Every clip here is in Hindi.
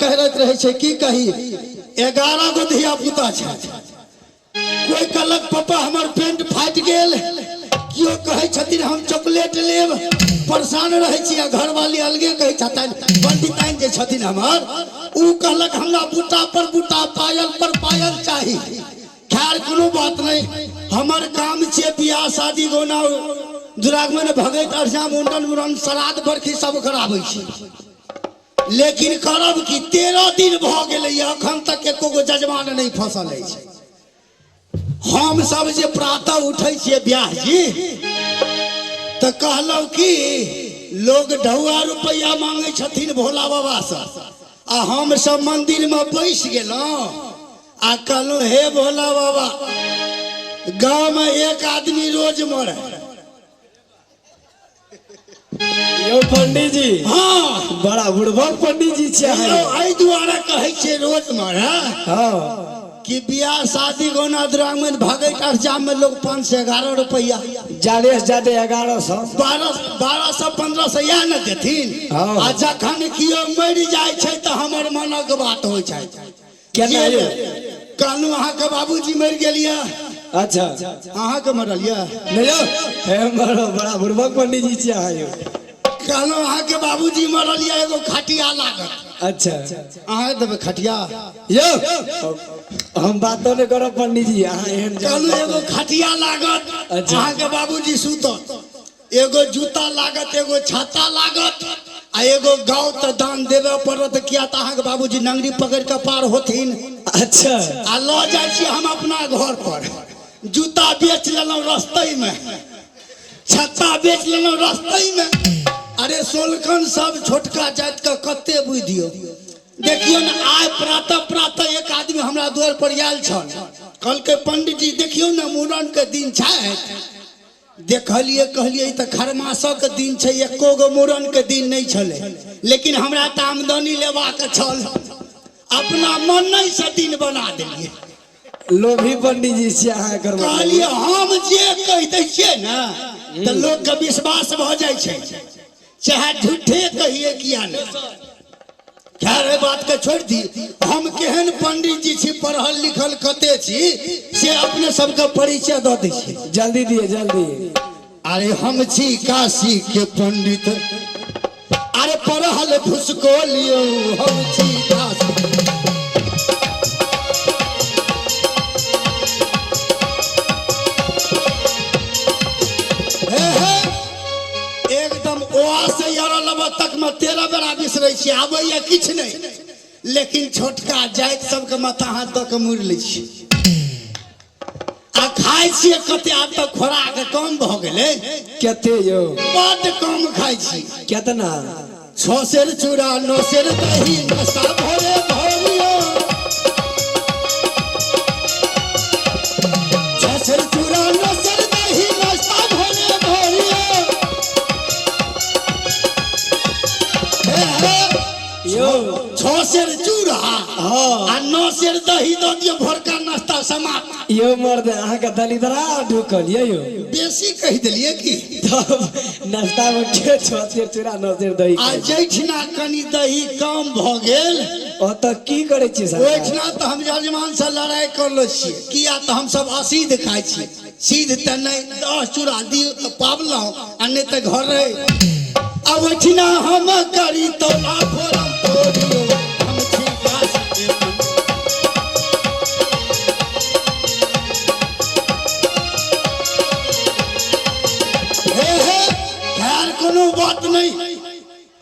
कहरत रहे छे की कही 11 गो धिया पुता छे। कोई कहलक पापा हमर पेंट फाट गेल, कियो कहे छथिन हम चॉकलेट लेब, परेशान रहे छी। घर वाली अलगे कहे छथिन, पंडिताइन जे छथिन हमर उ कहलक हमरा बूटा पर बूटा पायल पर पायल चाही। खैर कोनो बात नहीं, हमर काम छे बियाह शादी गोना दुरागमन भगत अरसा मुंडन मुरन श्राद्ध बरखी सब कराबै छी। लेकिन करब कि 13 दिन भ गेलै अखन तक एको गो जजमान नहीं फसल है। हम सब जे प्रातः उठे छे ब्याह जी तो कहलो कि लोग 2 रुपया मांगे छथिन भोला बाबा से, आ हम सब मंदिर में बैस गेलो आ कहलो हे भोला बाबा गांव में एक आदमी रोज मरे। यो पंडित जी, हाँ बड़ा बुढ़बक पंडित जी छे। एहि दुआरे कहे छे रोज मरे हाँ कि बियाह शादी गोना दुरागमन भगत अरजा में लोग 5 से 11 रुपया, ज्यादा से ज्यादा 1100 1200 1500 या न देथिन। आ जखन कियो मरि जाय छै त हमर मनक बात होय छै। केना यो? कहलू अहाँ के बाबूजी मरि गेलिए। अच्छा अहाँ के मरलिए नहीं यो? हे बड़ा बुढ़बक पंडित जी छे अहाँ यो। कहलू अहाँ के बाबूजी मरलिए, एगो खटिया लागत। अच्छा अहाँ देबे खटिया यो? हम बातो नहीं करब पंडित जी, अहाँ एहन कहलू एगो खटिया लागत। अच्छा। अहाँ के बाबूजी सुतत, एगो जूता लागत, एगो छाता लागत, आ एगो गाँव तो दान देवे पड़त। किया तो अहाँ के बाबूजी नंगरी पकड़ के पार होथिन। अच्छा आ लो जाय छी हम अपना घर पर, जूता बेच लेलौं रस्ते में, छत्ता बेच लेलौं रस्ते में। अरे सोलखन सब छोटका जात के कते बुझियो। देखियो न आय प्रातः प्रातः एक आदमी हमरा द्वार पर आयल छल, कहलकै पंडित जी देखियो न मूड़न के दिन छै। देखलिए कहलिए त खरमासक दिन छै, एको गो मूड़न के दिन नहीं छले। लेकिन हमरा त आमदनी लेवा के छल, अपना मन नहीं से दिन बना देलिए। लोभी पंडित जी छे अहाँ कर। कहलिए हम जे कह दै छियै न त लोग के विश्वास भ जाय छै, चाहे झूठे कहिए किया नहीं। खैर ए बात के छोड़ दी। हम केहन पंडित जी छी, पढ़ल लिखल कते छी से अपने सबके परिचय द दै छी। जल्दी दिए जल्दी। अरे हम छी काशी के पंडित, अरे पढ़ल भुसकोलियो हम छी काशी। एकदम ओआ से यार तक में 13 बेरा बिसरै छी, आबैया किछ नहीं। लेकिन छोटका जाइत सबके माथा हाथ दऽ के मुड़ि लै छी। आ खाइ छियै कते, आब तक खोराक कम भ गेलै। केते यो? बड कम खाइ छी। केतना? 6 सेर चूड़ा 9 सेर दही नशा भरे भरियो। 6 सेर चूड़ा 9 सेर दही नशा भरे भरियो। यो 6 सेर चूड़ा आ 9 सेर दही दऽ दियो, भोरका नाश्ता समाप्त। यो मर्द अहाँ के दलिदरा ढुकल यो। बेसी कह दिलिए कि तब नाश्ता में के 6 सेर चूड़ा 9 सेर दही आ जैठना कनी दही कम भ गेल ओ त की करे छी सर? ओइठना त हम जजमान से लड़ाई कर लो छी। किया त हम सब असीध खाइ छी, सीध त नहीं 10 चूड़ा दियो त पावलो, आ नहीं त घर रहे। अब ओइठना हम करी तो लाखों तोड़ियो। हम छी काशी के खैर कोनो बात नहीं।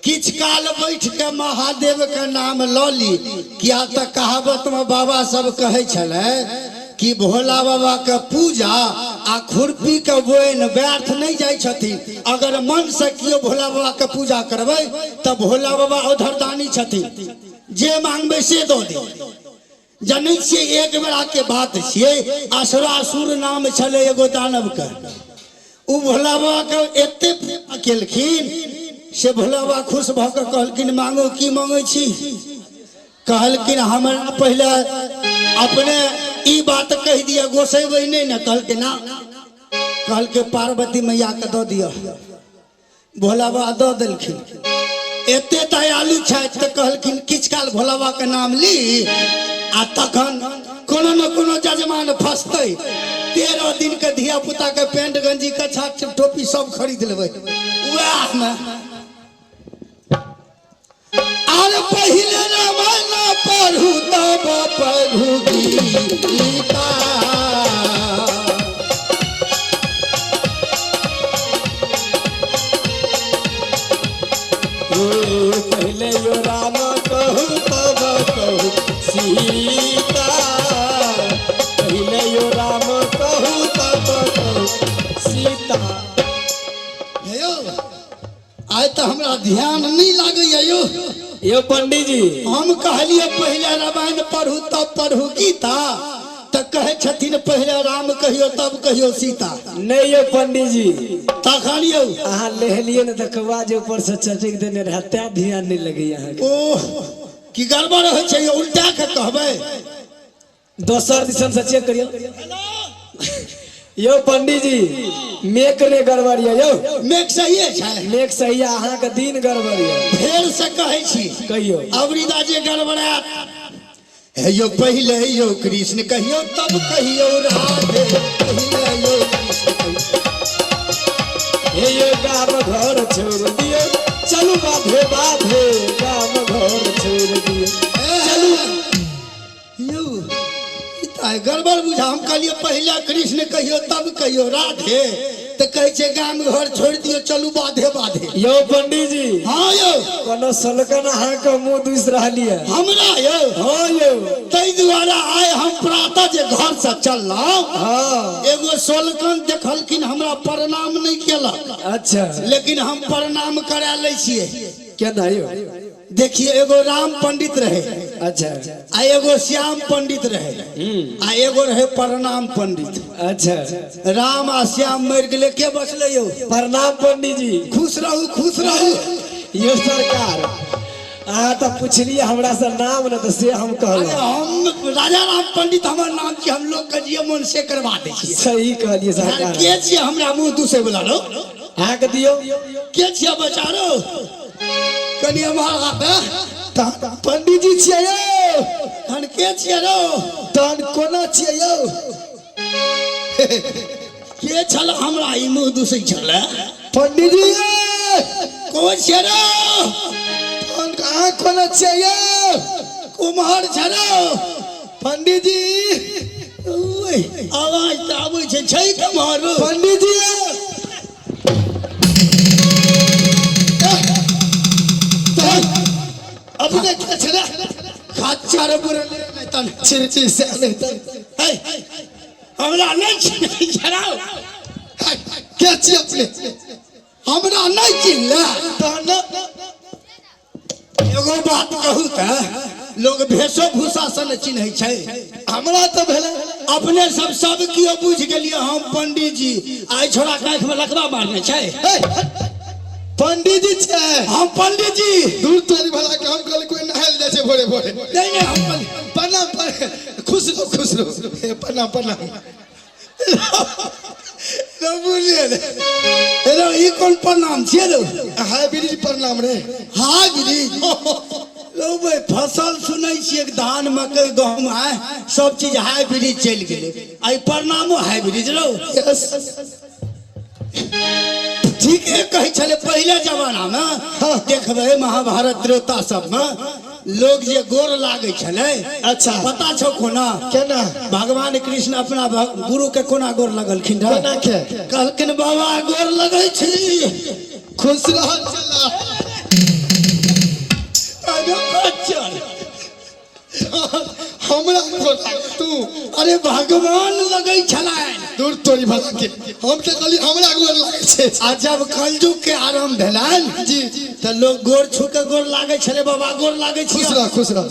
किछ काल बैठ के महादेव के नाम लऽ ली। किया त कहावत में बाबा सब कहे छले कि भोला बाबा के पूजा आ खुरपी के बोइन व्यर्थ नहीं जाय छथिन। अगर मन से कियो भोला बाबा के पूजा करबै त भोला बाबा उधरदानी छथिन, जे मांगबै से दऽ दे। जनै छियै एक बेरा के बात छियै, असुरासुर नाम छले एगो दानव के। उ भोला बाबा के एते केलखिन से भोला बाबा खुश भ के कहलखिन मांगो की मांगे छी। कहलखिन हमरा पहले अपने ई बात कह दिया, गोसेबै नहीं न? कहलके ना। कहलके पार्वती मैया के दऽ दिया। भोला बाबा दऽ देलखिन। एते दयालु छथि तऽ कहलखिन किछु काल भोला बाबा के नाम ली आ तखन कोनो न कोनो जजमान फंसतै 13 दिन के धिया पुता के पेंट गंजी कच्छा टोपी सब खरीद लेबै वएह में आर पहिले रामायण पढ़ू तब पढ़ू गीता पहले यो राम कहू तब कहू सीता पहले यो राम कहू तब कहू सीता। यो आइ तऽ हमरा ध्यान नहीं लागैया यो पंडित जी हम कहलिए पहले रामायण पढ़ू तब पढ़ू गीता तऽ कहे छथिन पहले राम कहियो तब कहियो सीता। नहीं यो पंडित जी तखन यौ अहाँ लेहलिए न देखवा जे ऊपर से चटक देने रहे त्या ध्यान नहीं लगे यहाँ के। ओह की गड़बड़ होइ छै यौ उल्टा के कहबै दोसर दिसन से चेक करियो। यो पंडित जी मेक रे गड़बड़ यो मेक सही छै मेक सही अहाँ के दिन गड़बड़ फेर से कहै छी कहियो अवरिदा जे गड़बड़ात हे यो पहले यो कृष्ण कहियो तब कहियो राधे पहले यो कृष्ण हे ये गाम घर छोड़ दियो चलू बाधे बाधे गाम घर छोड़ दियो चलू यो इता गड़बड़ बुझा हम कहलिए पहले कृष्ण कहियो तब कहियो राधे तो कहे छे गाम घर छोड़ दियो चलू बाधे बाधे। यो पंडित जी हाँ यो कोनो सलकन अहाँ के मुंह दूस रहलिए हमरा यो हाँ यो तै दुआरे आए हम प्रातः जे घर से चललौं हाँ एगो सोलकन देखलखिन हमरा प्रणाम नहीं केलक अच्छा लेकिन हम प्रणाम करा ले छिए केना यो देखिए एगो राम पंडित रहे अच्छा आ एगो श्याम पंडित रहे आ एगो रहे प्रणाम पंडित। अच्छा राम आ श्याम मर गेले के बचले यो प्रणाम पंडित जी खुश रहू यो सरकार अहाँ तो पूछलिए हमरा से नाम न तो से हम अरे कहलो हम राजा राम पंडित हमर नाम की हम लोग के जियो मन से करवा दे छिए। सही कहलिए सरकार के छिए हमरा मुंह दूसे बोला लो अहाँ के दियो के छिए बचारो कनी हमारा पंडित जी छिए यो तन के छिए रो तन कोना छिए यो के छल हमरा ई मुंह दूसै छल पंडित जी को छिए रो तन कहाँ कोना छिए यो कुम्हार छरो पंडित जी ओए आवाज त आबै छै कुम्हार पंडित जी अपने के छरा खाचार बुरे नहीं तन चिरची से नहीं तन हे हमरा नहीं छराओ क्या छी अपने हमरा नहीं चिल्ला तन एगो बात कहू त लोग भेषो भूषा से न चिन्है छै हमरा तो भेले अपने सब कियो बुझ गेलिए हम पंडित जी आइ छोड़ा काख में लकवा मारने छै पंडित जी छे हम पंडित जी दूर तोरी भला के हम कल कोई नहाल जाय छै भोरे भोरे नहीं हम प्रणाम खुश रहो प्रणाम न बुझिए रे ई कोन प्रणाम छिए रो हाय बीरी प्रणाम रे हाँ गिरी लो भाई फसल सुनै छिए धान मकई गहूम है सब चीज हाइब्रिड चल गेले आई प्रणामो हाइब्रिड रो यस ठीक है कहे छले पहले जमाना में देखबे महाभारत त्रेता सब में लोग जे गोर लागे छले अच्छा पता छौ कोना केना भगवान कृष्ण अपना गुरु के कोना गोर लगलखिन केना के कहलखिन बाबा गोर लगै छी खुश रह चला अरे बच्चा हमरा गोर तू अरे भगवान लगै छलाइन दूर तोरी भला के हम तो कहली हमरा गोर लागे छै आ जब कलयुग के आरंभ भेलन जी त लोग गोर छू के गोर लागे छले बाबा गोर लागे छी खुश रह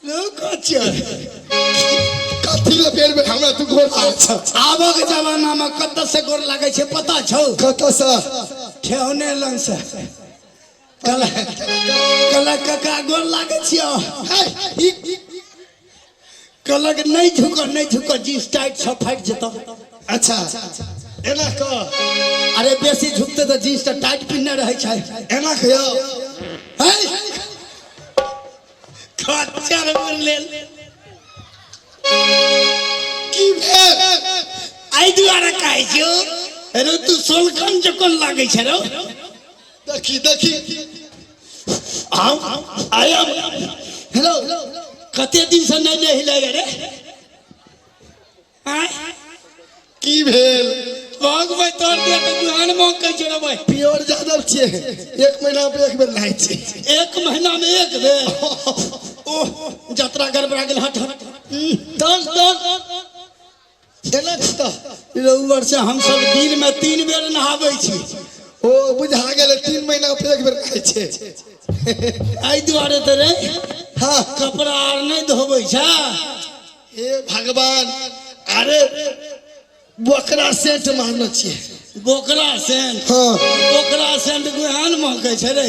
लोग कच्चा कथी ले पेड़ में हमरा तू गोर लागे छ आबक जमाना में कत से गोर लागे छे पता छौ कत से ठेहने लन से कल कका गोर लागे छियो कलक नहीं झुको जी टाइट छ फाट जतो अच्छा एना का अरे बेसी झुकते तो जींस टाइट पिन्ने रहे छै। एना कहियो खच्चर मोर लेल की भेल आई दुआरे कहै छियो। अरे तू सोलकन जकन लागै छै रो। देखी देखी आया हेलो कते दिन से नहीं हिलै रे। की भेल भाग भाई तोड़ दिया तो गुहान मौक कह छै रे भाई। प्योर जादव छिए, 1 महीना पे 1 बेर नहाय छी। 1 महीना में 1 बेर ओह यात्रा गड़बड़ा गेल। हट हट तन तन एना तो रउवर से हम सब दिन में 3 बेर नहाबै छी। ओ बुझा गेल 3 महीना पे 1 बेर नहाय छै। आई दुआरे तो रे हां कपड़ा आर नहीं धोबै छै। हे भगवान अरे बोकरा सेंट मारना चाहिए। बोकरा सेंट हाँ बोकरा सेंट गुहान महकै छै रे।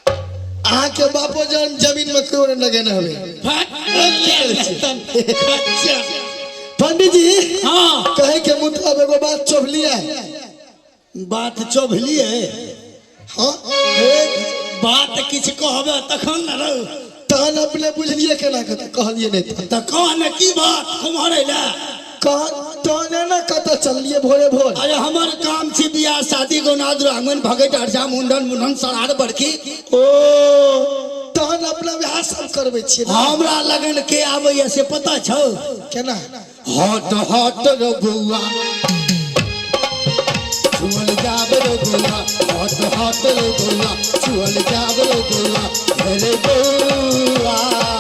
अहाँ के बापो जान जमीन में क्यों न लगे ना हवे। पंडित जी हाँ कहे के मतलब एगो बात चोभलिए। बात चोभलिए। हाँ बात किछ कहबे तखन न रौ। तहन अपने बुझलिए केना कहलिए नहीं त कह न की बात कुमारे ला। तहने ना कत चलिए भोरे भोर। अरे हमर काम छी बियाह शादी गोनाद आंगन भगत अर्जा मुंडन मुंडन सरार बड़की। ओ तहन अपना बियाह सब करबै छियै ना। हमरा लगन के आबै से पता छौ केना हट हट रो बउआ छुअल जाब रो बउआ हट हट रो बउआ छुअल जाब रो बउआ रे बउआ